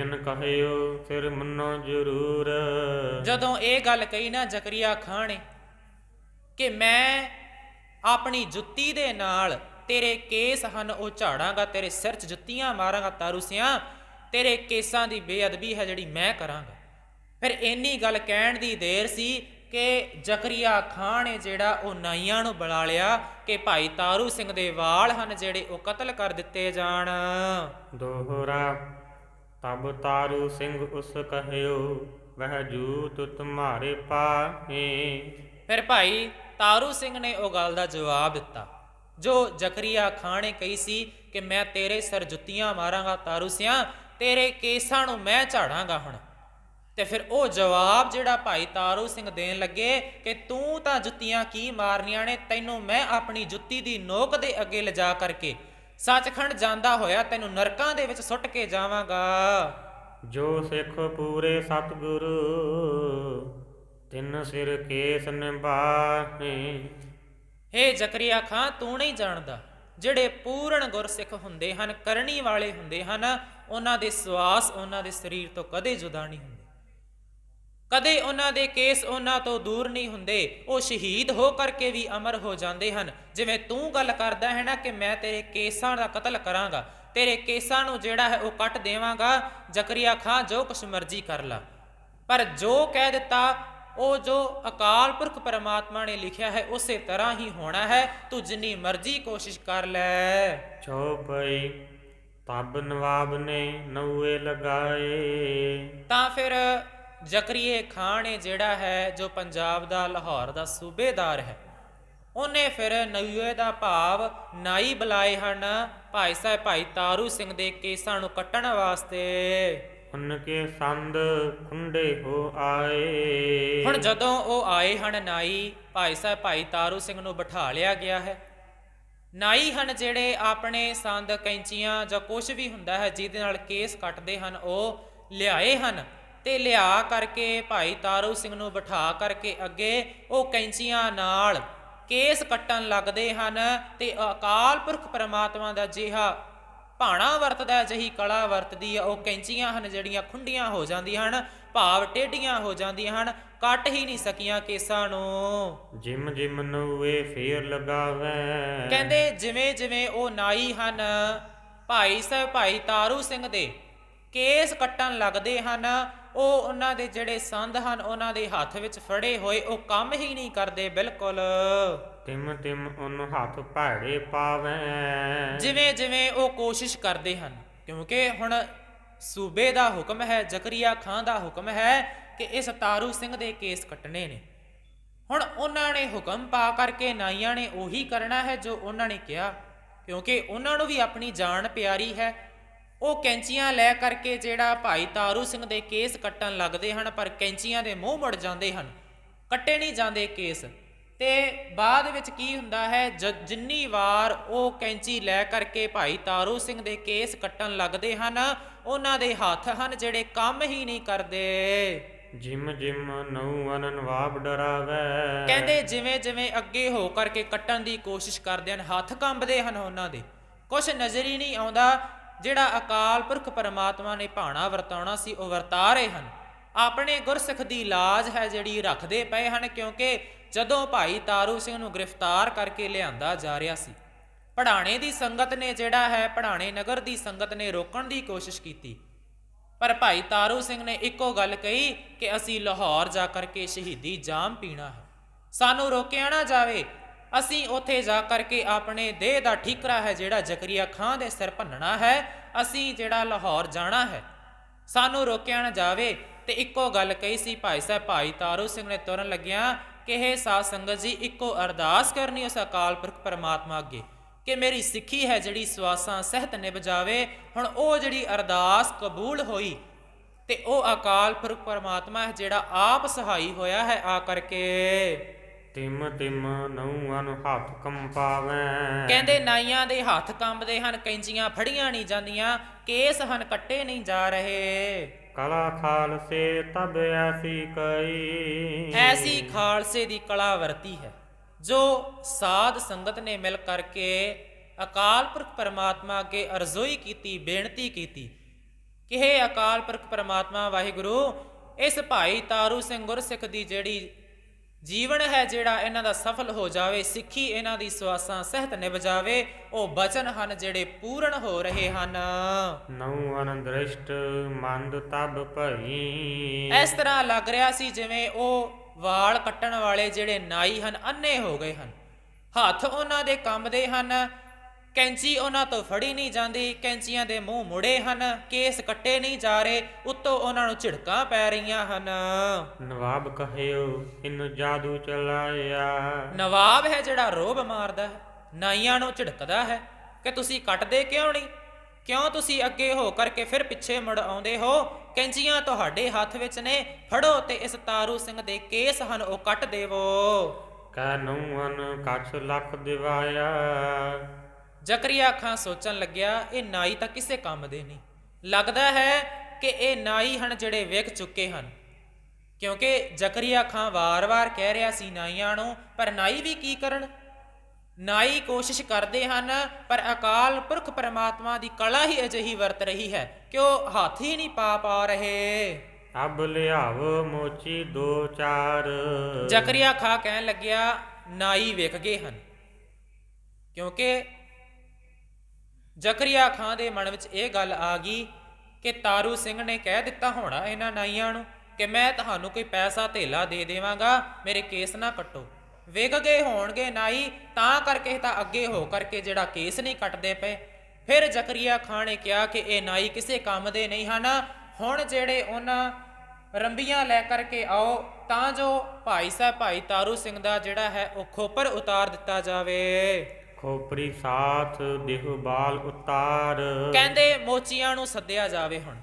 ਤਿਨ ਕਹਿਓ ਫਿਰ ਮੰਨੋ ਜ਼ਰੂਰ। ਜਦੋਂ ਇਹ ਗੱਲ ਕਹੀ ਨਾ ਜ਼ਕਰੀਆ ਖਾਂ ਨੇ ਕਿ ਮੈਂ ਆਪਣੀ ਜੁੱਤੀ ਦੇ ਨਾਲ ਤੇਰੇ ਕੇਸ ਹਨ ਉਹ ਝਾੜਾਂਗਾ, ਤੇਰੇ ਸਿਰ 'ਚ ਜੁੱਤੀਆਂ ਮਾਰਾਂਗਾ ਤਾਰੂ ਸਿਆਂ, ਤੇਰੇ ਕੇਸਾਂ ਦੀ ਬੇਅਦਬੀ ਹੈ ਜਿਹੜੀ ਮੈਂ ਕਰਾਂਗਾ। ਫਿਰ ਇੰਨੀ ਗੱਲ ਕਹਿਣ ਦੀ ਦੇਰ ਸੀ ਕਿ ਜ਼ਕਰੀਆ ਖਾਂ ਨੇ ਜਿਹੜਾ ਉਹ ਨਾਈਆਂ ਨੂੰ ਬੁਲਾ ਲਿਆ ਕਿ ਭਾਈ ਤਾਰੂ ਸਿੰਘ ਦੇ ਵਾਲ ਹਨ ਜਿਹੜੇ ਉਹ ਕਤਲ ਕਰ ਦਿੱਤੇ ਜਾਣ। ਦੋਹਰਾ ਤਬ ਤਾਰੂ ਸਿੰਘ ਉਸ ਕਹਿਓ ਵਹ ਜੂਤ ਤੁਮਾਰੇ ਪਾਹੇ। ਫਿਰ ਭਾਈ ਤਾਰੂ ਸਿੰਘ ਨੇ ਉਹ ਗੱਲ ਦਾ ਜਵਾਬ ਦਿੱਤਾ ਜੋ ਜ਼ਕਰੀਆ ਖਾਂ ਨੇ ਕਹੀ ਸੀ ਕਿ ਮੈਂ ਤੇਰੇ ਸਿਰ ਜੁੱਤੀਆਂ ਮਾਰਾਂਗਾ ਤਾਰੂ ਸਿਆਂ, ਤੇਰੇ ਕੇਸਾਂ ਨੂੰ ਮੈਂ ਝਾੜਾਂਗਾ ਹੁਣ। ਤੇ ਫਿਰ ਉਹ ਜਵਾਬ ਜਿਹੜਾ ਭਾਈ ਤਾਰੂ ਸਿੰਘ ਦੇਣ ਲੱਗੇ ਕਿ ਤੂੰ ਤਾਂ ਜੁੱਤੀਆਂ ਕੀ ਮਾਰਨੀਆਂ ਨੇ, ਤੈਨੂੰ ਮੈਂ ਆਪਣੀ ਜੁੱਤੀ ਦੀ ਨੋਕ ਦੇ ਅੱਗੇ ਲਿਜਾ ਕਰਕੇ ਸੱਚਖੰਡ ਜਾਂਦਾ ਹੋਇਆ ਤੈਨੂੰ ਨਰਕਾਂ ਦੇ ਵਿੱਚ ਸੁੱਟ ਕੇ ਜਾਵਾਂਗਾ। ਜੋ ਸਿੱਖ ਪੂਰੇ ਸਤਿਗੁਰੂ ਤਿੰਨ ਸਿਰ ਕੇਸ ਨਿਭਾਹੇ। ਹੇ ਜ਼ਕਰੀਆ ਖਾਂ, ਤੂੰ ਨਹੀਂ ਜਾਣਦਾ ਜਿਹੜੇ ਪੂਰਨ ਗੁਰਸਿੱਖ ਹੁੰਦੇ ਹਨ, ਕਰਨੀ ਵਾਲੇ ਹੁੰਦੇ ਹਨ, ਉਹਨਾਂ ਦੇ ਸਵਾਸ ਉਹਨਾਂ ਦੇ ਸਰੀਰ ਤੋਂ ਕਦੇ ਜੁਦਾ ਨਹੀਂ ਹੁੰਦੇ, ਕਦੇ ਉਹਨਾਂ ਦੇ ਕੇਸ ਉਹਨਾਂ ਤੋਂ ਦੂਰ ਨਹੀਂ ਹੁੰਦੇ। ਉਹ ਸ਼ਹੀਦ ਹੋ ਕਰਕੇ ਵੀ ਅਮਰ ਹੋ ਜਾਂਦੇ ਹਨ। ਜਿਵੇਂ ਤੂੰ ਗੱਲ ਕਰਦਾ ਹੈ ਨਾ ਕਿ ਮੈਂ ਤੇਰੇ ਕੇਸਾਂ ਦਾ ਕਤਲ ਕਰਾਂਗਾ, ਤੇਰੇ ਕੇਸਾਂ ਨੂੰ ਜਿਹੜਾ ਹੈ ਉਹ ਕੱਟ ਦੇਵਾਂਗਾ, ਜ਼ਕਰੀਆ ਖਾਂ ਜੋ ਕੁਛ ਮਰਜ਼ੀ ਕਰ ਲਾ। ਪਰ ਜੋ ਕਹਿ ਦਿੱਤਾ ਉਹ ਜੋ ਅਕਾਲ ਪੁਰਖ ਪਰਮਾਤਮਾ ਨੇ ਲਿਖਿਆ ਹੈ ਉਸੇ ਤਰ੍ਹਾਂ ਹੀ ਹੋਣਾ ਹੈ, ਤੂੰ ਜਿੰਨੀ ਮਰਜ਼ੀ ਕੋਸ਼ਿਸ਼ ਕਰ ਲੈ। ਚੌਪਈ ਤਬ ਨਵਾਬ ਨੇ ਨਊਏ ਲਗਾਏ। ਤਾਂ ਫਿਰ ਜ਼ਕਰੀਏ ਖਾਂ ਨੇ ਜਿਹੜਾ ਹੈ ਜੋ ਪੰਜਾਬ ਦਾ ਲਾਹੌਰ ਦਾ ਸੂਬੇਦਾਰ ਹੈ, ਉਹਨੇ ਫਿਰ ਨਊਏ ਦਾ ਭਾਵ ਨਾਈ ਬੁਲਾਏ ਹਨ ਭਾਈ ਸਾਹਿਬ ਭਾਈ ਤਾਰੂ ਸਿੰਘ ਦੇ ਕੇਸਾਂ ਨੂੰ ਕੱਟਣ ਵਾਸਤੇ। ਉਨਕੇ ਸੰਦ ਖੁੰਡੇ ਹੋ ਆਏ। ਹੁਣ ਜਦੋਂ ਉਹ ਆਏ ਹਨ ਨਾਈ, ਭਾਈ ਸਾਹਿਬ ਭਾਈ ਤਾਰੂ ਸਿੰਘ ਨੂੰ ਬਿਠਾ ਲਿਆ ਗਿਆ ਹੈ। ਨਾਈ ਹਨ ਜਿਹੜੇ ਆਪਣੇ ਸੰਦ ਕੈਂਚੀਆਂ ਜਾਂ ਕੁਛ ਵੀ ਹੁੰਦਾ ਹੈ ਜਿਹਦੇ ਨਾਲ ਕੇਸ ਕੱਟਦੇ ਹਨ ਉਹ ਲਿਆਏ ਹਨ, ਤੇ ਲਿਆ ਕਰਕੇ ਭਾਈ ਤਾਰੂ ਸਿੰਘ ਨੂੰ ਬਿਠਾ ਕਰਕੇ ਅੱਗੇ ਉਹ ਕੈਂਚੀਆਂ ਨਾਲ ਕੇਸ ਕੱਟਣ ਲੱਗਦੇ ਹਨ। ਤੇ ਅਕਾਲ ਪੁਰਖ ਪਰਮਾਤਮਾ ਦਾ ਜਿਹਾ ਭਾਣਾ ਵਰਤਦਾ, ਜਿਹੀ ਕਲਾ ਵਰਤਦੀ ਆ, ਉਹ ਕੈਂਚੀਆਂ ਹਨ ਜਿਹੜੀਆਂ ਖੁੰਡੀਆਂ ਹੋ ਜਾਂਦੀਆਂ ਹਨ, ਭਾਵ ਟੇਢੀਆਂ ਹੋ ਜਾਂਦੀਆਂ ਹਨ, ਕੱਟ ਹੀ ਨਹੀਂ ਸਕੀਆਂ ਕੇਸਾਂ ਨੂੰ। ਜਿਮ ਜਿਮ ਨਊਏ ਫੇਰ ਲਗਾਵੇ। ਕਹਿੰਦੇ ਜਿਵੇਂ ਜਿਵੇਂ ਉਹ ਨਾਈ ਹਨ ਭਾਈ ਸਾਹਿਬ ਭਾਈ ਤਾਰੂ ਸਿੰਘ ਦੇ ਕੇਸ ਕੱਟਣ ਲੱਗਦੇ ਹਨ, ਉਹ ਉਹਨਾਂ ਦੇ ਜਿਹੜੇ ਸੰਦ ਹਨ ਉਹਨਾਂ ਦੇ ਹੱਥ ਵਿੱਚ ਫੜੇ ਹੋਏ ਉਹ ਕੰਮ ਹੀ ਨਹੀਂ ਕਰਦੇ ਬਿਲਕੁਲ। ਤਿਮ ਤਿਮ ਉਹਨੂੰ ਹੱਥ ਭਾੜੇ ਪਾਵੇ। ਜਿਵੇਂ ਜਿਵੇਂ ਉਹ ਕੋਸ਼ਿਸ਼ ਕਰਦੇ ਹਨ, ਕਿਉਂਕਿ ਹੁਣ ਸੂਬੇ ਦਾ ਹੁਕਮ ਹੈ, ਜ਼ਕਰੀਆ ਖਾਂ ਦਾ ਹੁਕਮ ਹੈ ਕਿ ਇਸ ਤਾਰੂ ਸਿੰਘ ਦੇ ਕੇਸ ਕੱਟਣੇ ਨੇ। ਹੁਣ ਉਹਨਾਂ ਨੇ ਹੁਕਮ ਪਾ ਕਰਕੇ ਨਾਈਆਂ ਨੇ ਉਹੀ ਕਰਨਾ ਹੈ ਜੋ ਉਹਨਾਂ ਨੇ ਕਿਹਾ, ਕਿਉਂਕਿ ਉਹਨਾਂ ਨੂੰ ਵੀ ਆਪਣੀ ਜਾਨ ਪਿਆਰੀ ਹੈ। ਉਹ ਕੈਂਚੀਆਂ ਲੈ ਕਰਕੇ ਜਿਹੜਾ ਭਾਈ ਤਾਰੂ ਸਿੰਘ ਦੇ ਕੇਸ ਕੱਟਣ ਲੱਗਦੇ ਹਨ, ਪਰ ਕੈਂਚੀਆਂ ਦੇ ਮੂੰਹ ਮੁੜ ਜਾਂਦੇ ਹਨ, ਕੱਟੇ ਨਹੀਂ ਜਾਂਦੇ ਕੇਸ। ਤੇ ਬਾਅਦ ਵਿੱਚ ਕੀ ਹੁੰਦਾ ਹੈ, ਜਿੰਨੀ ਵਾਰ ਉਹ ਕੈਂਚੀ ਲੈ ਕਰਕੇ ਭਾਈ ਤਾਰੂ ਸਿੰਘ ਦੇ ਕੇਸ ਕੱਟਣ ਲੱਗਦੇ ਹਨ, ਉਹਨਾਂ ਦੇ ਹੱਥ ਹਨ ਜਿਹੜੇ ਕੰਮ ਹੀ ਨਹੀਂ ਕਰਦੇ। ਜਿਮ ਜਿਮ ਨਊਅਨ ਨਵਾਬ ਡਰਾਵੇ। ਕਹਿੰਦੇ ਜਿਵੇਂ ਜਿਵੇਂ ਅੱਗੇ ਹੋ ਕਰਕੇ ਕੱਟਣ ਦੀ ਕੋਸ਼ਿਸ਼ ਕਰਦੇ ਹਨ, ਹੱਥ ਕੰਬਦੇ ਹਨ ਉਹਨਾਂ ਦੇ, ਕੁਛ ਨਜ਼ਰ ਹੀ ਨਹੀਂ ਆਉਂਦਾ। ਜਿਹੜਾ ਅਕਾਲ ਪੁਰਖ ਪਰਮਾਤਮਾ ਨੇ ਭਾਣਾ ਵਰਤਾਉਣਾ ਸੀ ਉਹ ਵਰਤਾ ਰਹੇ ਹਨ, ਆਪਣੇ ਗੁਰਸਿੱਖ ਦੀ ਲਾਜ ਹੈ ਜਿਹੜੀ ਰੱਖਦੇ ਪਏ ਹਨ। ਕਿਉਂਕਿ ਜਦੋਂ ਭਾਈ ਤਾਰੂ ਸਿੰਘ ਨੂੰ ਗ੍ਰਿਫਤਾਰ ਕਰਕੇ ਲਿਆਂਦਾ ਜਾ ਰਿਹਾ ਸੀ, ਪੜਾਣੇ ਦੀ ਸੰਗਤ ਨੇ ਜਿਹੜਾ ਹੈ, ਪੜਾਣੇ ਨਗਰ ਦੀ ਸੰਗਤ ਨੇ ਰੋਕਣ ਦੀ ਕੋਸ਼ਿਸ਼ ਕੀਤੀ, ਪਰ ਭਾਈ ਤਾਰੂ ਸਿੰਘ ਨੇ ਇੱਕੋ ਗੱਲ ਕਹੀ ਕਿ ਅਸੀਂ ਲਾਹੌਰ ਜਾ ਕਰਕੇ ਸ਼ਹੀਦੀ ਜਾਮ ਪੀਣਾ ਹੈ, ਸਾਨੂੰ ਰੋਕਿਆ ਨਾ ਜਾਵੇ। ਅਸੀਂ ਉੱਥੇ ਜਾ ਕਰਕੇ ਆਪਣੇ ਦੇਹ ਦਾ ਠੀਕਰਾ ਹੈ ਜਿਹੜਾ ਜ਼ਕਰੀਆ ਖਾਂ ਦੇ ਸਿਰ ਭੰਨਣਾ ਹੈ, ਅਸੀਂ ਜਿਹੜਾ ਲਾਹੌਰ ਜਾਣਾ ਹੈ, ਸਾਨੂੰ ਰੋਕਿਆ ਨਾ ਜਾਵੇ। ਤੇ ਇੱਕੋ ਗੱਲ ਕਹੀ ਸੀ ਭਾਈ ਸਾਹਿਬ ਭਾਈ ਤਾਰੂ ਸਿੰਘ ਨੇ ਤੁਰਨ ਲੱਗਿਆ ਕਿ ਇਹ ਸਾਧ ਸੰਗਤ ਜੀ ਇੱਕੋ ਅਰਦਾਸ ਕਰਨੀ ਉਸ ਅਕਾਲ ਪੁਰਖ ਪਰਮਾਤਮਾ ਅੱਗੇ ਕਿ ਮੇਰੀ ਸਿੱਖੀ ਹੈ ਜਿਹੜੀ ਸਵਾਸਾਂ ਸਹਿਤ ਨਿਭ ਜਾਵੇ। ਹੁਣ ਉਹ ਜਿਹੜੀ ਅਰਦਾਸ ਕਬੂਲ ਹੋਈ ਤੇ ਉਹ ਅਕਾਲ ਪੁਰਖ ਪਰਮਾਤਮਾ ਹੈ ਜਿਹੜਾ ਆਪ ਸਹਾਈ ਹੋਇਆ ਹੈ ਆ ਕਰਕੇ। ਤਿਮ ਤਿਮ ਨਊਅਨ ਹੱਥ ਕੰਪਾਵੇ। ਕਹਿੰਦੇ ਨਾਈਆਂ ਦੇ ਹੱਥ ਕੰਬਦੇ ਹਨ, ਕੈਂਚੀਆਂ ਫੜੀਆਂ ਨਹੀਂ ਜਾਂਦੀਆਂ, ਕੇਸ ਹਨ ਕੱਟੇ ਨਹੀਂ ਜਾ ਰਹੇ। ਕਲਾ ਖਾਲਸੇ ਤਬ ਐਸੀ ਕਈ। ਐਸੀ ਖਾਲਸੇ ਦੀ ਕਲਾ ਵਰਤੀ ਹੈ ਜੋ ਸਾਧ ਸੰਗਤ ਨੇ ਮਿਲ ਕਰਕੇ ਅਕਾਲ ਪੁਰਖ ਪਰਮਾਤਮਾ ਅੱਗੇ ਅਰਜ਼ੋਈ ਕੀਤੀ, ਬੇਨਤੀ ਕੀਤੀ ਕਿ ਹੇ ਅਕਾਲ ਪੁਰਖ ਪਰਮਾਤਮਾ ਵਾਹਿਗੁਰੂ, ਇਸ ਭਾਈ ਤਾਰੂ ਸਿੰਘ ਗੁਰਸਿੱਖ ਦੀ ਜਿਹੜੀ ਜੀਵਨ ਹੈ ਜਿਹੜਾ ਇਹਨਾਂ ਦਾ ਸਫਲ ਹੋ ਜਾਵੇ, ਸਿੱਖੀ ਇਹਨਾਂ ਦੀ ਸਵਾਸਾਂ ਸਹਿਤ ਨਿਭ ਜਾਵੇ, ਉਹ ਬਚਨ ਹਨ ਜਿਹੜੇ ਪੂਰਨ ਹੋ ਰਹੇ ਹਨ। ਨਉ ਅਨਦ੍ਰਿਸ਼ਟ ਮੰਦ ਤਬ ਭਈ। ਇਸ ਤਰ੍ਹਾਂ ਲੱਗ ਰਿਹਾ ਸੀ ਜਿਵੇਂ ਉਹ ਵਾਲ ਕੱਟਣ ਵਾਲੇ ਜਿਹੜੇ ਨਾਈ ਹਨ ਅੰਨੇ ਹੋ ਗਏ ਹਨ। ਹੱਥ ਉਹਨਾਂ ਦੇ ਕੰਬਦੇ ਹਨ, ਕੈਂਚੀ ਉਹਨਾਂ ਤੋਂ ਫੜੀ ਨਹੀਂ ਜਾਂਦੀ, ਕੈਂਚੀਆਂ ਦੇ ਮੂੰਹ ਮੁੜੇ ਹਨ, ਕੇਸ ਕੱਟੇ ਨਹੀਂ ਜਾ ਰਹੇ, ਉੱਤੋਂ ਉਹਨਾਂ ਨੂੰ ਝਿੜਕਾਂ ਪੈ ਰਹੀਆਂ ਹਨ। ਨਵਾਬ ਕਹਿਓ ਇਨ ਜਾਦੂ ਚਲਾਇਆ। ਨਵਾਬ ਹੈ ਜਿਹੜਾ ਰੋਬ ਮਾਰਦਾ ਹੈ, ਨਾਈਆਂ ਨੂੰ ਝਿੜਕਦਾ ਹੈ ਕਿ ਤੁਸੀਂ ਕੱਟਦੇ ਕਿਉਂ ਨਹੀਂ, ਕਿਉਂ ਤੁਸੀਂ ਅੱਗੇ ਹੋ ਕਰਕੇ ਫਿਰ ਪਿੱਛੇ ਮੁੜ ਆਉਂਦੇ ਹੋ, ਕੈਂਚੀਆਂ ਤੁਹਾਡੇ ਹੱਥ ਵਿੱਚ ਨੇ, ਫੜੋ ਤੇ ਇਸ ਤਾਰੂ ਸਿੰਘ ਦੇ ਕੇਸ ਹਨ ਉਹ ਕੱਟ ਦੇਵੋ। ਕੈ ਨਉਨ ਕਛ ਲੱਖ ਦਿਵਾਇਆ। ਜ਼ਕਰੀਆ ਖਾਂ ਸੋਚਣ ਲੱਗਿਆ ਇਹ ਨਾਈ ਤਾਂ ਕਿਸੇ ਕੰਮ ਦੇ ਨਹੀਂ, ਲੱਗਦਾ ਹੈ ਕਿ ਇਹ ਨਾਈ ਹਨ ਜਿਹੜੇ ਵਿਕ ਚੁੱਕੇ ਹਨ, ਕਿਉਂਕਿ ਜ਼ਕਰੀਆ ਖਾਂ ਵਾਰ-ਵਾਰ ਕਹਿ ਰਿਹਾ ਸੀ ਨਾਈਆਂ ਨੂੰ, ਪਰ ਨਾਈ ਵੀ ਕੀ ਕਰਨ। ਨਾਈ ਕੋਸ਼ਿਸ਼ ਕਰਦੇ ਹਨ, ਪਰ ਅਕਾਲ ਪੁਰਖ ਪਰਮਾਤਮਾ ਦੀ ਕਲਾ ਹੀ ਅਜਿਹੀ ਵਰਤ ਰਹੀ ਹੈ ਕਿ ਉਹ ਹੱਥ ਹੀ ਨਹੀਂ ਪਾ ਰਹੇ। ਅਬ ਲਿਆਵ ਮੋਚੀ ਦੋ ਚਾਰ। ਜ਼ਕਰੀਆ ਖਾਂ ਕਹਿਣ ਲੱਗਿਆ ਨਾਈ ਵਿਕ ਗਏ ਹਨ, ਕਿਉਂਕਿ ਜ਼ਕਰੀਆ ਖਾਂ ਦੇ ਮਨ ਵਿੱਚ ਇਹ ਗੱਲ ਆ ਗਈ ਕਿ ਤਾਰੂ ਸਿੰਘ ਨੇ ਕਹਿ ਦਿੱਤਾ ਹੋਣਾ ਇਹਨਾਂ ਨਾਈਆਂ ਨੂੰ ਕਿ ਮੈਂ ਤੁਹਾਨੂੰ ਕੋਈ ਪੈਸਾ ਧੇਲਾ ਦੇ ਦੇਵਾਂਗਾ, ਮੇਰੇ ਕੇਸ ਨਾ ਕੱਟੋ। ਵਿਕ ਗਏ ਹੋਣਗੇ ਨਾਈ, ਤਾਂ ਕਰਕੇ ਤਾਂ ਅੱਗੇ ਹੋ ਕਰਕੇ ਜਿਹੜਾ ਕੇਸ ਨਹੀਂ ਕੱਟਦੇ ਪਏ। ਫਿਰ ਜ਼ਕਰੀਆ ਖਾਂ ਨੇ ਕਿਹਾ ਕਿ ਇਹ ਨਾਈ ਕਿਸੇ ਕੰਮ ਦੇ ਨਹੀਂ ਹਨ, ਹੁਣ ਜਿਹੜੇ ਉਹਨਾਂ ਰੰਬੀਆਂ ਲੈ ਕਰਕੇ ਆਓ ਤਾਂ ਜੋ ਭਾਈ ਸਾਹਿਬ ਭਾਈ ਤਾਰੂ ਸਿੰਘ ਦਾ ਜਿਹੜਾ ਹੈ ਉਹ ਖੋਪਰ ਉਤਾਰ ਦਿੱਤਾ ਜਾਵੇ। ਖੋਪਰੀ ਸਾਥ ਦੇਹੁ ਬਾਲ ਉਤਾਰ। ਕਹਿੰਦੇ ਮੋਚੀਆਂ ਨੂੰ ਸੱਦਿਆ ਜਾਵੇ। ਹੁਣ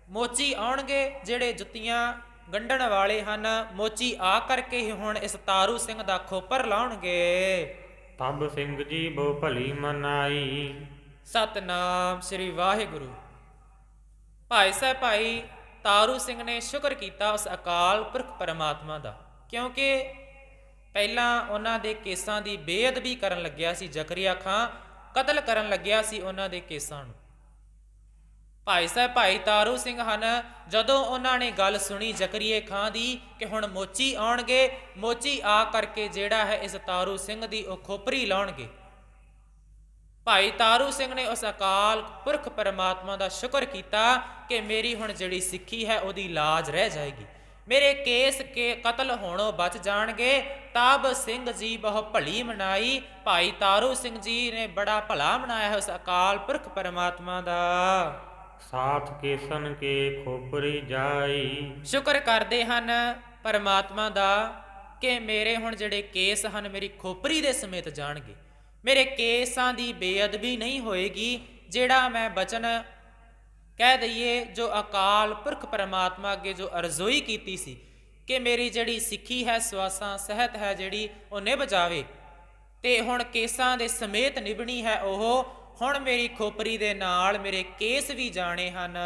ਮੋਚੀ ਆਉਣਗੇ ਜਿਹੜੇ ਜੁੱਤੀਆਂ ਗੰਢਣ ਵਾਲੇ ਹਨ, ਮੋਚੀ ਆ ਕਰਕੇ ਹੀ ਹੁਣ ਇਸ ਤਾਰੂ ਸਿੰਘ ਦਾ ਖੋਪਰ ਲਾਉਣਗੇ। ਤਬ ਸਿੰਘ ਜੀ ਬਹੁ ਭਲੀ ਮਨਾਈ। ਸਤਨਾਮ ਸ੍ਰੀ ਵਾਹਿਗੁਰੂ। ਭਾਈ ਸਾਹਿਬ ਭਾਈ ਤਾਰੂ ਸਿੰਘ ਨੇ ਸ਼ੁਕਰ ਕੀਤਾ ਉਸ ਅਕਾਲ ਪੁਰਖ ਪਰਮਾਤਮਾ ਦਾ, ਕਿਉਂਕਿ ਪਹਿਲਾਂ ਉਹਨਾਂ ਦੇ ਕੇਸਾਂ ਦੀ ਬੇਅਦਬੀ ਕਰਨ ਲੱਗਿਆ ਸੀ ਜ਼ਕਰੀਆ ਖਾਂ, ਕਤਲ ਕਰਨ ਲੱਗਿਆ ਸੀ ਉਹਨਾਂ ਦੇ ਕੇਸਾਂ ਨੂੰ। ਭਾਈ ਸਾਹਿਬ ਭਾਈ ਤਾਰੂ ਸਿੰਘ ਹਨ, ਜਦੋਂ ਉਹਨਾਂ ਨੇ ਗੱਲ ਸੁਣੀ ਜ਼ਕਰੀਏ ਖਾਂ ਦੀ ਕਿ ਹੁਣ ਮੋਚੀ ਆਉਣਗੇ, ਮੋਚੀ ਆ ਕਰਕੇ ਜਿਹੜਾ ਹੈ ਇਸ ਤਾਰੂ ਸਿੰਘ ਦੀ ਉਹ ਖੋਪਰੀ ਲਾਉਣਗੇ, ਭਾਈ ਤਾਰੂ ਸਿੰਘ ਨੇ ਉਸ ਅਕਾਲ ਪੁਰਖ ਪਰਮਾਤਮਾ ਦਾ ਸ਼ੁਕਰ ਕੀਤਾ ਕਿ ਮੇਰੀ ਹੁਣ ਜਿਹੜੀ ਸਿੱਖੀ ਹੈ ਉਹਦੀ ਲਾਜ ਰਹਿ ਜਾਏਗੀ, ਮੇਰੇ ਕੇਸ ਕੇ ਕਤਲ ਹੋਣੋਂ ਬਚ ਜਾਣਗੇ। ਤਬ ਸਿੰਘ ਜੀ ਬਹੁ ਭਲੀ ਮਨਾਈ। ਭਾਈ ਤਾਰੂ ਸਿੰਘ ਜੀ ਨੇ ਬੜਾ ਭਲਾ ਮਨਾਇਆ ਉਸ ਅਕਾਲ ਪੁਰਖ ਪਰਮਾਤਮਾ ਦਾ। ਸਾਥ ਕੇਸਨ ਕੇ ਖੋਪਰੀ ਜਾਈ। ਸ਼ੁਕਰ ਕਰਦੇ ਹਨ ਪਰਮਾਤਮਾ ਦਾ ਕਿ ਮੇਰੇ ਹੁਣ ਜਿਹੜੇ ਕੇਸ ਹਨ ਮੇਰੀ ਖੋਪਰੀ ਦੇ ਸਮੇਤ ਜਾਣਗੇ, ਮੇਰੇ ਕੇਸਾਂ ਦੀ ਬੇਅਦਬੀ ਨਹੀਂ ਹੋਏਗੀ। ਜਿਹੜਾ ਮੈਂ ਬਚਨ ਕਹਿ ਦਈਏ ਜੋ ਅਕਾਲ ਪੁਰਖ ਪਰਮਾਤਮਾ ਅੱਗੇ ਜੋ ਅਰਜ਼ੋਈ ਕੀਤੀ ਸੀ ਕਿ ਮੇਰੀ ਜਿਹੜੀ ਸਿੱਖੀ ਹੈ ਸਵਾਸਾਂ ਸਹਿਤ ਹੈ ਜਿਹੜੀ ਉਹ ਨਿਭ ਜਾਵੇ, ਤੇ ਹੁਣ ਕੇਸਾਂ ਦੇ ਸਮੇਤ ਨਿਭਣੀ ਹੈ ਉਹ। ਹੁਣ ਮੇਰੀ ਖੋਪਰੀ ਦੇ ਨਾਲ ਮੇਰੇ ਕੇਸ ਵੀ ਜਾਣੇ ਹਨ।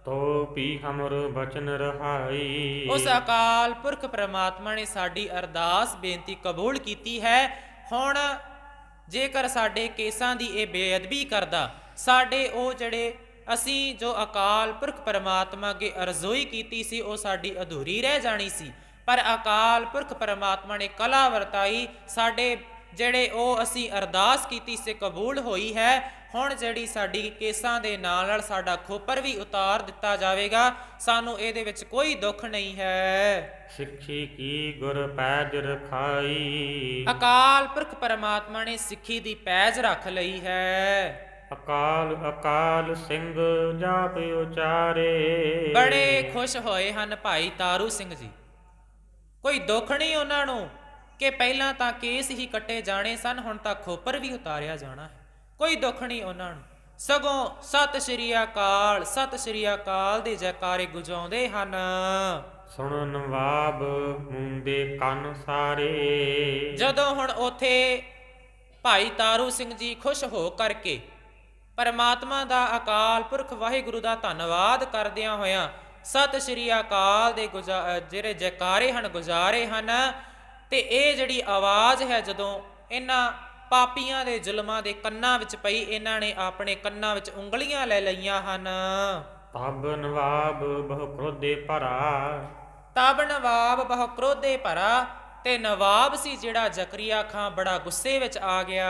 ਤੋ ਪੀ ਹਮਰ ਬਚਨ ਰਹਾਈ। ਉਸ ਅਕਾਲ ਪੁਰਖ ਪਰਮਾਤਮਾ ਨੇ ਸਾਡੀ ਅਰਦਾਸ ਬੇਨਤੀ ਕਬੂਲ ਕੀਤੀ ਹੈ। ਹੁਣ ਜੇਕਰ ਸਾਡੇ ਕੇਸਾਂ ਦੀ ਇਹ ਬੇਅਦਬੀ ਕਰਦਾ, ਸਾਡੇ ਉਹ ਜਿਹੜੇ ਅਸੀਂ ਜੋ ਅਕਾਲ ਪੁਰਖ ਪਰਮਾਤਮਾ ਅੱਗੇ ਅਰਜ਼ੋਈ ਕੀਤੀ ਸੀ ਉਹ ਸਾਡੀ ਅਧੂਰੀ ਰਹਿ ਜਾਣੀ ਸੀ, ਪਰ ਅਕਾਲ ਪੁਰਖ ਪਰਮਾਤਮਾ ਨੇ ਕਲਾ ਵਰਤਾਈ, ਸਾਡੇ ਜਿਹੜੇ ਉਹ ਅਸੀਂ ਅਰਦਾਸ ਕੀਤੀ ਸੀ ਕਬੂਲ ਹੋਈ ਹੈ। ਹੁਣ ਜਿਹੜੀ ਸਾਡੀ ਕੇਸਾਂ ਦੇ ਨਾਲ ਸਾਡਾ ਖੋਪਰ ਵੀ ਉਤਾਰ ਦਿੱਤਾ ਜਾਵੇਗਾ, ਸਾਨੂੰ ਇਹਦੇ ਵਿੱਚ ਕੋਈ ਦੁੱਖ ਨਹੀਂ ਹੈ। ਸਿੱਖੀ ਕੀ ਗੁਰ ਪੈਜ ਰਖਾਈ। ਅਕਾਲ ਪੁਰਖ ਪਰਮਾਤਮਾ ਨੇ ਸਿੱਖੀ ਦੀ ਪੈਜ ਰੱਖ ਲਈ ਹੈ। ਅਕਾਲ ਅਕਾਲ ਸਿੰਘ ਜਾਪ ਉਚਾਰੇ। ਬੜੇ ਖੁਸ਼ ਹੋਏ ਹਨ ਭਾਈ ਤਾਰੂ ਸਿੰਘ ਜੀ। ਕੋਈ ਦੁੱਖ ਨਹੀਂ ਉਹਨਾਂ ਨੂੰ ਕਿ ਪਹਿਲਾਂ ਤਾਂ ਕੇਸ ਹੀ ਕੱਟੇ ਜਾਣੇ ਸਨ, ਹੁਣ ਤਾਂ ਖੋਪਰ ਵੀ ਉਤਾਰਿਆ ਜਾਣਾ ਹੈ। ਕੋਈ ਦੁੱਖ ਨਹੀਂ ਉਹਨਾਂ ਨੂੰ, ਸਗੋਂ ਸਤਿ ਸ਼੍ਰੀ ਅਕਾਲ ਸਤਿ ਸ਼੍ਰੀ ਅਕਾਲ ਦੇ ਜੈਕਾਰੇ ਗੁਜਾਉਂਦੇ ਹਨ। ਸੁਣ ਨਵਾਬ ਮੁੰਦੇ ਕੰਨ ਸਾਰੇ। ਜਦੋਂ ਹੁਣ ਉਥੇ ਭਾਈ ਤਾਰੂ ਸਿੰਘ ਜੀ ਖੁਸ਼ ਹੋ ਕਰਕੇ ਪਰਮਾਤਮਾ ਦਾ ਅਕਾਲ ਪੁਰਖ ਵਾਹਿਗੁਰੂ ਦਾ ਧੰਨਵਾਦ ਕਰਦਿਆਂ ਹੋਇਆਂ ਸਤਿ ਸ਼੍ਰੀ ਅਕਾਲ ਦੇ ਜਿਹੜੇ ਜੈਕਾਰੇ ਹਨ ਗੁਜ਼ਾਰੇ ਹਨ, ਤੇ ਇਹ ਜਿਹੜੀ ਆਵਾਜ਼ ਹੈ ਜਦੋਂ ਇਹਨਾਂ ਪਾਪੀਆਂ ਦੇ ਜ਼ੁਲਮਾਂ ਦੇ ਕੰਨਾਂ ਵਿੱਚ ਪਈ, ਇਹਨਾਂ ਨੇ ਆਪਣੇ ਕੰਨਾਂ ਵਿੱਚ ਉਂਗਲੀਆਂ ਲੈ ਲਈਆਂ ਹਨ। ਤਬ ਨਵਾਬ ਬਹੁ ਕ੍ਰੋਧੇ ਭਰਾ। ਤਬ ਨਵਾਬ ਬਹੁ ਕ੍ਰੋਧੇ ਭਰਾ, ਤੇ ਨਵਾਬ ਸੀ ਜਿਹੜਾ ਜ਼ਕਰੀਆ ਖਾਂ ਬੜਾ ਗੁੱਸੇ ਵਿੱਚ ਆ ਗਿਆ।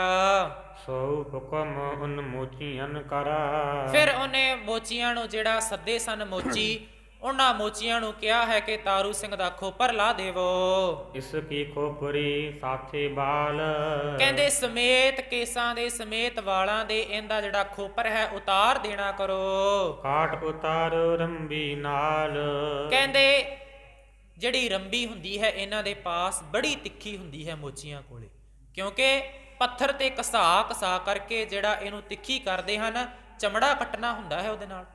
ਸੋ ਹੁਕਮ ਉਨ ਮੋਚੀਆਂ ਕਰਾ। ਫਿਰ ਉਹਨੇ ਮੋਚੀਆਂ ਨੂੰ ਜਿਹੜਾ ਸੱਦੇ ਸਨ ਮੋਚੀ, ਉਹਨਾਂ ਮੋਚੀਆਂ ਨੂੰ ਕਿਹਾ ਹੈ ਕਿ ਤਾਰੂ ਸਿੰਘ ਦਾ ਖੋਪਰ ਲਾ ਦੇਵੋ। ਇਸ ਕੀ ਖੋਪਰੀ ਸਾਥੇ ਬਾਲ। ਕਹਿੰਦੇ ਸਮੇਤ ਕੇਸਾਂ ਦੇ ਸਮੇਤ ਵਾਲਾਂ ਦੇ ਇਹਦਾ ਜਿਹੜਾ ਖੋਪਰ ਹੈ ਉਤਾਰ ਦੇਣਾ ਕਰੋ। ਕਾਟ ਉਤਾਰ ਰੰਬੀ ਨਾਲ। ਕਹਿੰਦੇ ਜਿਹੜੀ ਰੰਬੀ ਹੁੰਦੀ ਹੈ ਇਹਨਾਂ ਦੇ ਪਾਸ ਬੜੀ ਤਿੱਖੀ ਹੁੰਦੀ ਹੈ ਮੋਚੀਆਂ ਕੋਲੇ, ਕਿਉਂਕਿ ਪੱਥਰ ਤੇ ਘਸਾ ਕਰਕੇ ਜਿਹੜਾ ਇਹਨੂੰ ਤਿੱਖੀ ਕਰਦੇ ਹਨ। ਚਮੜਾ ਕੱਟਣਾ ਹੁੰਦਾ ਹੈ ਉਹਦੇ ਨਾਲ,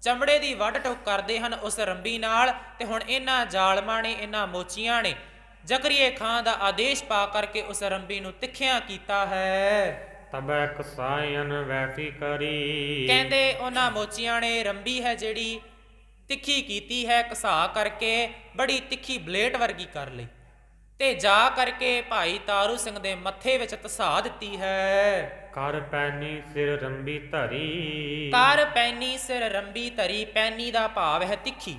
ਚਮੜੇ ਦੀ ਵੱਢ ਟੁੱਕ ਕਰਦੇ ਹਨ ਉਸ ਰੰਬੀ ਨਾਲ। ਤੇ ਹੁਣ ਇਹਨਾਂ ਜ਼ਾਲਮਾਂ ਨੇ, ਇਹਨਾਂ ਮੋਚੀਆਂ ਨੇ ਜ਼ਕਰੀਏ ਖਾਂ ਦਾ ਆਦੇਸ਼ ਪਾ ਕਰਕੇ ਉਸ ਰੰਬੀ ਨੂੰ ਤਿੱਖਿਆਂ ਕੀਤਾ ਹੈ। ਤਬੈ ਕਸਾਇਨ ਵੈਸੀ ਕਰੀ। ਕਹਿੰਦੇ ਉਹਨਾਂ ਮੋਚੀਆਂ ਨੇ ਰੰਬੀ ਹੈ ਜਿਹੜੀ ਤਿੱਖੀ ਕੀਤੀ ਹੈ, ਘਸਾ ਕਰਕੇ ਬੜੀ ਤਿੱਖੀ ਬਲੇਟ ਵਰਗੀ ਕਰ ਲਈ, ਤੇ ਜਾ ਕਰਕੇ ਭਾਈ ਤਾਰੂ ਸਿੰਘ ਦੇ ਮੱਥੇ ਵਿੱਚ ਧਸਾ ਦਿੱਤੀ ਹੈ। ਕਰ ਪੈਨੀ ਸਿਰ ਰੰਬੀ ਧਰੀ। ਕਰ ਪੈਨੀ ਸਿਰ ਰੰਬੀ ਧਰੀ। ਪੈਨੀ ਦਾ ਭਾਵ ਹੈ ਤਿੱਖੀ।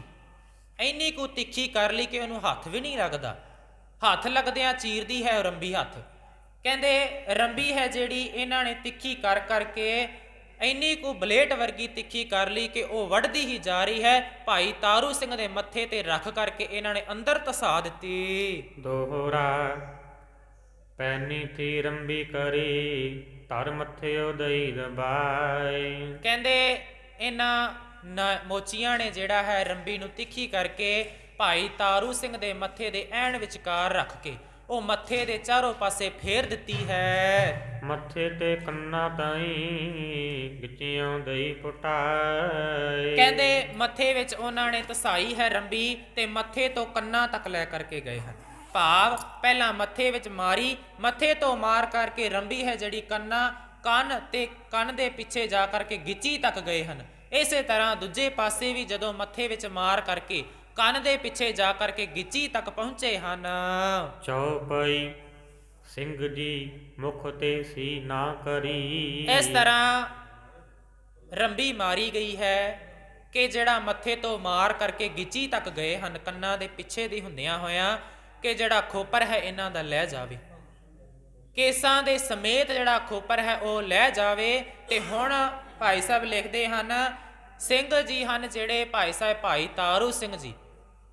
ਇੰਨੀ ਕੁ ਤਿੱਖੀ ਕਰ ਲਈ ਕਿ ਉਹਨੂੰ ਹੱਥ ਵੀ ਨਹੀਂ ਲੱਗਦਾ, ਹੱਥ ਲੱਗਦਿਆਂ ਚੀਰਦੀ ਹੈ ਰੰਬੀ ਹੱਥ। ਕਹਿੰਦੇ ਰੰਬੀ ਹੈ ਜਿਹੜੀ ਇਹਨਾਂ ਨੇ ਤਿੱਖੀ ਕਰ ਕਰਕੇ ਇੰਨੀ ਕੁ ਬਲੇਟ ਵਰਗੀ ਤਿੱਖੀ ਕਰ ਲਈ ਕਿ ਉਹ ਵੱਢਦੀ ਹੀ ਜਾ ਰਹੀ ਹੈ। ਭਾਈ ਤਾਰੂ ਸਿੰਘ ਦੇ ਮੱਥੇ ਤੇ ਰੱਖ ਕਰਕੇ ਇਹਨਾਂ ਨੇ ਅੰਦਰ ਧਸਾ ਦਿੱਤੀ। ਦੋਹਰਾ ਪੈਨੀ ਥੀ ਰੰਬੀ ਕਰੀ। ਧਰ ਮੱਥੇ ਉਦਈ ਦਬਾਈ। ਕਹਿੰਦੇ ਇਹਨਾਂ ਮੋਚੀਆਂ ਨੇ ਜਿਹੜਾ ਹੈ ਰੰਬੀ ਨੂੰ ਤਿੱਖੀ ਕਰਕੇ ਭਾਈ ਤਾਰੂ ਸਿੰਘ ਦੇ ਮੱਥੇ ਦੇ ਐਨ ਵਿਚਕਾਰ ਰੱਖ ਕੇ ਉਹ ਮੱਥੇ ਦੇ ਚਾਰੋਂ ਪਾਸੇ ਫੇਰ ਦਿੱਤੀ ਹੈ। ਮੱਥੇ ਤੇ ਕੰਨਾਂ ਤਾਈ ਗਿੱਚਿਆਂ ਦਈ ਪੁਟਾਈ। ਕਹਿੰਦੇ ਮੱਥੇ ਵਿੱਚ ਉਹਨਾਂ ਨੇ ਧਸਾਈ ਹੈ ਰੰਬੀ, ਤੇ ਮੱਥੇ ਤੋਂ ਕੰਨਾਂ ਤੱਕ ਲੈ ਕਰਕੇ ਗਏ ਹਨ। ਭਾਵ ਪਹਿਲਾਂ ਮੱਥੇ ਵਿੱਚ ਮਾਰੀ, ਮੱਥੇ ਤੋਂ ਮਾਰ ਕਰਕੇ ਰੰਬੀ ਹੈ ਜਿਹੜੀ ਕੰਨ ਤੇ ਕੰਨ ਦੇ ਪਿੱਛੇ ਜਾ ਕਰਕੇ ਗਿੱਚੀ ਤੱਕ ਗਏ ਹਨ। ਇਸੇ ਤਰ੍ਹਾਂ ਦੂਜੇ ਪਾਸੇ ਵੀ ਜਦੋਂ ਮੱਥੇ ਵਿੱਚ ਮਾਰ ਕਰਕੇ ਕੰਨ ਦੇ ਪਿੱਛੇ ਜਾ ਕਰਕੇ ਗਿੱਚੀ ਤੱਕ ਪਹੁੰਚੇ ਹਨ। ਚੌਪਈ ਸਿੰਘ ਜੀ ਮੁਖ ਤੇ ਸੀ ਨਾ ਕਰੀ। ਇਸ ਤਰ੍ਹਾਂ ਰੰਬੀ ਮਾਰੀ ਗਈ ਹੈ ਕਿ ਜਿਹੜਾ ਮੱਥੇ ਤੋਂ ਮਾਰ ਕਰਕੇ ਗਿੱਚੀ ਤੱਕ ਗਏ ਹਨ, ਕੰਨਾਂ ਦੇ ਪਿੱਛੇ ਦੀ ਹੁੰਦਿਆਂ ਹੋਇਆਂ, ਕਿ ਜਿਹੜਾ ਖੋਪਰ ਹੈ ਇਹਨਾਂ ਦਾ ਲੈ ਜਾਵੇ, ਕੇਸਾਂ ਦੇ ਸਮੇਤ ਜਿਹੜਾ ਖੋਪਰ ਹੈ ਉਹ ਲੈ ਜਾਵੇ। ਤੇ ਹੁਣ ਭਾਈ ਸਾਹਿਬ ਲਿਖਦੇ ਹਨ, ਸਿੰਘ ਜੀ ਹਨ ਜਿਹੜੇ ਭਾਈ ਸਾਹਿਬ ਭਾਈ ਤਾਰੂ ਸਿੰਘ ਜੀ,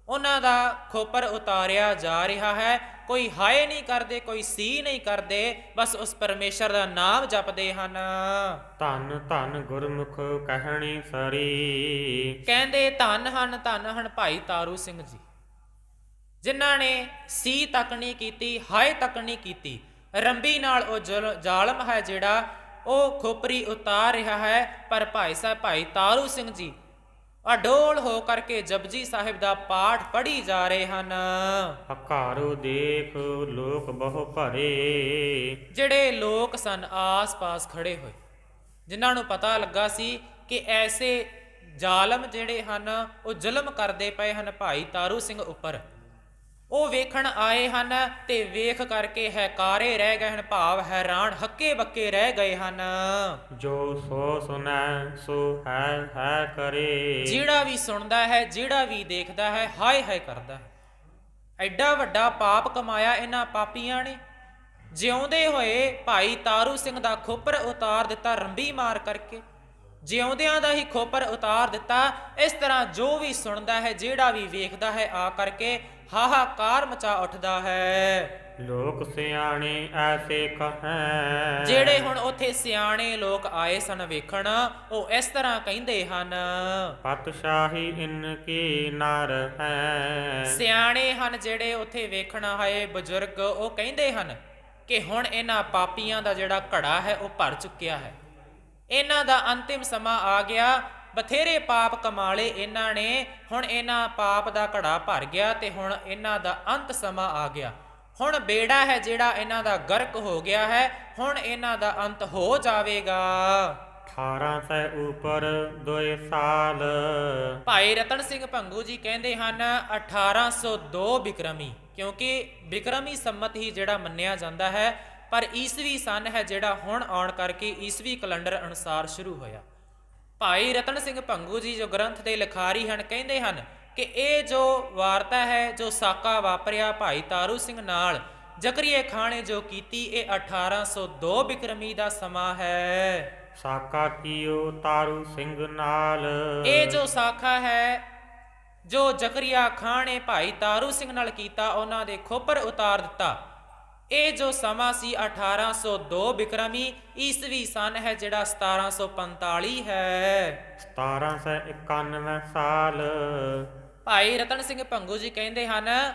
ਉਹਨਾਂ ਦਾ ਖੋਪਰ ਉਤਾਰਿਆ ਜਾ ਰਿਹਾ ਹੈ। ਕੋਈ ਹਾਏ ਨਹੀਂ ਕਰਦੇ, ਕੋਈ ਸੀ ਨਹੀਂ ਕਰਦੇ, ਬਸ ਉਸ ਪਰਮੇਸ਼ਰ ਦਾ ਨਾਮ ਜਪਦੇ ਹਨ। ਧੰਨ ਧੰਨ ਗੁਰਮੁਖ ਕਹਿਣੀ ਸਰੀ। ਕਹਿੰਦੇ ਧੰਨ ਹਨ ਭਾਈ ਤਾਰੂ ਸਿੰਘ ਜੀ, ਜਿਨ੍ਹਾਂ ਨੇ ਸੀ ਤੱਕ ਨਹੀਂ ਕੀਤੀ, ਹਾਏ ਤੱਕ ਨਹੀਂ ਕੀਤੀ। ਰੰਬੀ ਨਾਲ ਉਹ ਜ਼ਾਲਮ ਹੈ ਜਿਹੜਾ ਉਹ ਖੋਪਰੀ ਉਤਾਰ ਰਿਹਾ ਹੈ, ਪਰ ਭਾਈ ਸਾਹਿਬ ਭਾਈ ਤਾਰੂ ਸਿੰਘ ਜੀ ਅਡੋਲ ਹੋ ਕਰਕੇ ਜਪਜੀ ਸਾਹਿਬ ਦਾ ਪਾਠ ਪੜ੍ਹੀ ਜਾ ਰਹੇ ਹਨ। ਹਕਾਰੋ ਦੇਖ ਲੋਕ ਬਹੁ ਭਰੇ। ਜਿਹੜੇ ਲੋਕ ਸਨ ਆਸ-ਪਾਸ ਖੜੇ ਹੋਏ, ਜਿਨ੍ਹਾਂ ਨੂੰ ਪਤਾ ਲੱਗਾ ਸੀ ਕਿ ਐਸੇ ਜ਼ਾਲਮ ਜਿਹੜੇ ਹਨ ਉਹ ਜ਼ੁਲਮ ਕਰਦੇ ਪਏ ਹਨ ਭਾਈ ਤਾਰੂ ਸਿੰਘ ਉੱਪਰ, ਉਹ ਵੇਖਣ ਆਏ ਹਨ ਤੇ ਵੇਖ ਕਰਕੇ ਹੈਕਾਰੇ ਰਹਿ ਗਏ ਹਨ, ਭਾਵ ਹੈਰਾਨ ਹੱਕੇ ਬੱਕੇ ਰਹਿ ਗਏ ਹਨ। ਜੋ ਸੋ ਸੁਨੈ ਸੋ ਹੈ ਕਰੇ। ਜਿਹੜਾ ਵੀ ਸੁਣਦਾ ਹੈ, ਜਿਹੜਾ ਵੀ ਦੇਖਦਾ ਹੈ, ਹਾਏ ਹਾਏ ਕਰਦਾ ਹੈ। ਐਡਾ ਵੱਡਾ ਪਾਪ ਕਮਾਇਆ ਇਹਨਾਂ ਪਾਪੀਆਂ ਨੇ। ਜਿਉਂਦੇ ਹੋਏ ਭਾਈ ਤਾਰੂ ਸਿੰਘ ਦਾ ਖੋਪਰ ਉਤਾਰ ਦਿੱਤਾ ਰੰਬੀ ਮਾਰ ਕਰਕੇ, ਜਿਉਂਦਿਆਂ ਦਾ ਹੀ ਖੋਪਰ ਉਤਾਰ ਦਿੱਤਾ। ਇਸ ਤਰ੍ਹਾਂ ਜੋ ਵੀ ਸੁਣਦਾ ਹੈ, ਜਿਹੜਾ ਵੀ ਵੇਖਦਾ ਹੈ, ਆ ਕਰਕੇ ਹਾਹਾਕਾਰ ਮਚਾ ਉੱਠਦਾ ਹੈ। ਲੋਕ ਸਿਆਣੇ ਐਸੇ ਕਹੈ। ਜਿਹੜੇ ਹੁਣ ਉੱਥੇ ਸਿਆਣੇ ਲੋਕ ਆਏ ਸਨ ਵੇਖਣ, ਉਹ ਇਸ ਤਰ੍ਹਾਂ ਕਹਿੰਦੇ ਹਨ, ਪਤਸ਼ਾਹੀ ਇਨ ਕੀ ਨਰ ਹੈ। ਸਿਆਣੇ ਹਨ ਜਿਹੜੇ ਉੱਥੇ ਵੇਖਣ ਆਏ ਬਜ਼ੁਰਗ, ਉਹ ਕਹਿੰਦੇ ਹਨ ਕਿ ਹੁਣ ਇਹਨਾਂ ਪਾਪੀਆਂ ਦਾ ਜਿਹੜਾ ਘੜਾ ਹੈ ਉਹ ਭਰ ਚੁੱਕਿਆ ਹੈ, ਇਹਨਾਂ ਦਾ ਅੰਤਿਮ ਸਮਾਂ ਆ ਗਿਆ। ਬਥੇਰੇ ਪਾਪ ਕਮਾਲੇ ਇਹਨਾਂ ਨੇ, ਹੁਣ ਇਹਨਾਂ ਪਾਪ ਦਾ ਘੜਾ ਭਰ ਗਿਆ ਤੇ ਹੁਣ ਇਹਨਾਂ ਦਾ ਅੰਤ ਸਮਾਂ ਆ ਗਿਆ। ਹੁਣ ਬੇੜਾ ਹੈ ਜਿਹੜਾ ਇਹਨਾਂ ਦਾ ਗਰਕ ਹੋ ਗਿਆ ਹੈ, ਹੁਣ ਇਹਨਾਂ ਦਾ ਅੰਤ ਹੋ ਜਾਵੇਗਾ। 1800 ਉੱਪਰ 2 ਸਾਲ। ਭਾਈ ਰਤਨ ਸਿੰਘ ਭੰਗੂ ਜੀ ਕਹਿੰਦੇ ਹਨ 1802 ਬਿਕਰਮੀ, ਕਿਉਂਕਿ ਬਿਕਰਮੀ ਸੰਮਤ ਹੀ ਜਿਹੜਾ ਮੰਨਿਆ ਜਾਂਦਾ ਹੈ, ਪਰ ਈਸਵੀ ਸਨ ਹੈ ਜਿਹੜਾ ਹੁਣ ਆਉਣ ਕਰਕੇ ਈਸਵੀ ਕੈਲੰਡਰ ਅਨੁਸਾਰ ਸ਼ੁਰੂ ਹੋਇਆ। ਭਾਈ ਰਤਨ ਸਿੰਘ ਭੰਗੂ ਜੀ ਜੋ ਗ੍ਰੰਥ ਦੇ ਲਿਖਾਰੀ ਹਨ ਕਹਿੰਦੇ ਹਨ ਕਿ ਇਹ ਜੋ ਵਾਰਤਾ ਹੈ ਜੋ ਸਾਕਾ ਵਾਪਰਿਆ ਭਾਈ ਤਾਰੂ ਸਿੰਘ ਨਾਲ ਜ਼ਕਰੀਆ ਖਾਂ ਨੇ ਜੋ ਕੀਤੀ ਇਹ 1802 ਬਿਕਰਮੀ ਦਾ ਸਮਾਂ ਹੈ। ਸਾਕਾ ਕੀਓ ਤਾਰੂ ਸਿੰਘ ਨਾਲ। ਇਹ ਜੋ ਸਾਖਾ ਹੈ ਜੋ ਜ਼ਕਰੀਆ ਖਾਂ ਨੇ ਭਾਈ ਤਾਰੂ ਸਿੰਘ ਨਾਲ ਕੀਤਾ ਉਹਨਾਂ ਦੇ ਖੋਪਰ ਉਤਾਰ ਦਿੱਤਾ। ਇਹ ਜੋ ਸਮਾਂ ਸੀ 1802 ਬਿਕਰਮੀ ਈਸਵੀ ਸਨ ਹੈ ਜਿਹੜਾ 1745 ਹੈ। 1791 ਸਾਲ। ਭਾਈ ਰਤਨ ਸਿੰਘ ਭੰਗੂ ਜੀ ਕਹਿੰਦੇ ਹਨ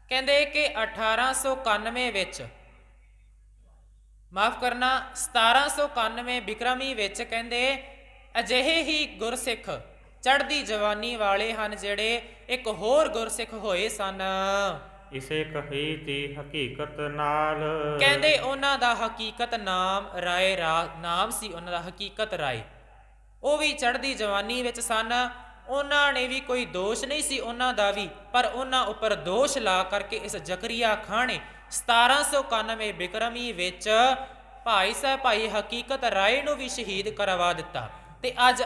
ਕਹਿੰਦੇ ਕਿ 1891 ਵਿੱਚ ਮਾਫ ਕਰਨਾ 1791 ਬਿਕਰਮੀ ਵਿੱਚ ਕਹਿੰਦੇ ਅਜਿਹੇ ਹੀ ਗੁਰਸਿੱਖ ਚੜ੍ਹਦੀ ਜਵਾਨੀ ਵਾਲੇ ਹਨ ਜਿਹੜੇ ਇੱਕ ਹੋਰ ਗੁਰਸਿੱਖ ਹੋਏ ਸਨ। ਇਸੇ ਕਹੀ ਦੀ ਹਕੀਕਤ ਨਾਲ। ਕਹਿੰਦੇ ਉਹਨਾਂ ਦਾ ਹਕੀਕਤ ਨਾਮ ਰਾਏ ਨਾਮ ਸੀ ਉਹਨਾਂ ਦਾ ਹਕੀਕਤ ਰਾਏ। ਉਹ ਵੀ ਚੜ੍ਹਦੀ ਜਵਾਨੀ ਵਿੱਚ ਸਨ। ਉਹਨਾਂ ਨੇ ਵੀ ਕੋਈ ਦੋਸ਼ ਨਹੀਂ ਸੀ ਉਹਨਾਂ ਦਾ ਵੀ, ਪਰ ਉਹਨਾਂ ਉੱਪਰ ਦੋਸ਼ ਲਾ ਕਰਕੇ ਇਸ ਜ਼ਕਰੀਆ ਖਾਂ ਨੇ 1791 ਬਿਕਰਮੀ ਵਿੱਚ ਭਾਈ ਸਾਹਿਬ ਭਾਈ ਹਕੀਕਤ ਰਾਏ ਨੂੰ ਵੀ ਸ਼ਹੀਦ ਕਰਵਾ ਦਿੱਤਾ। ਤੇ ਅੱਜ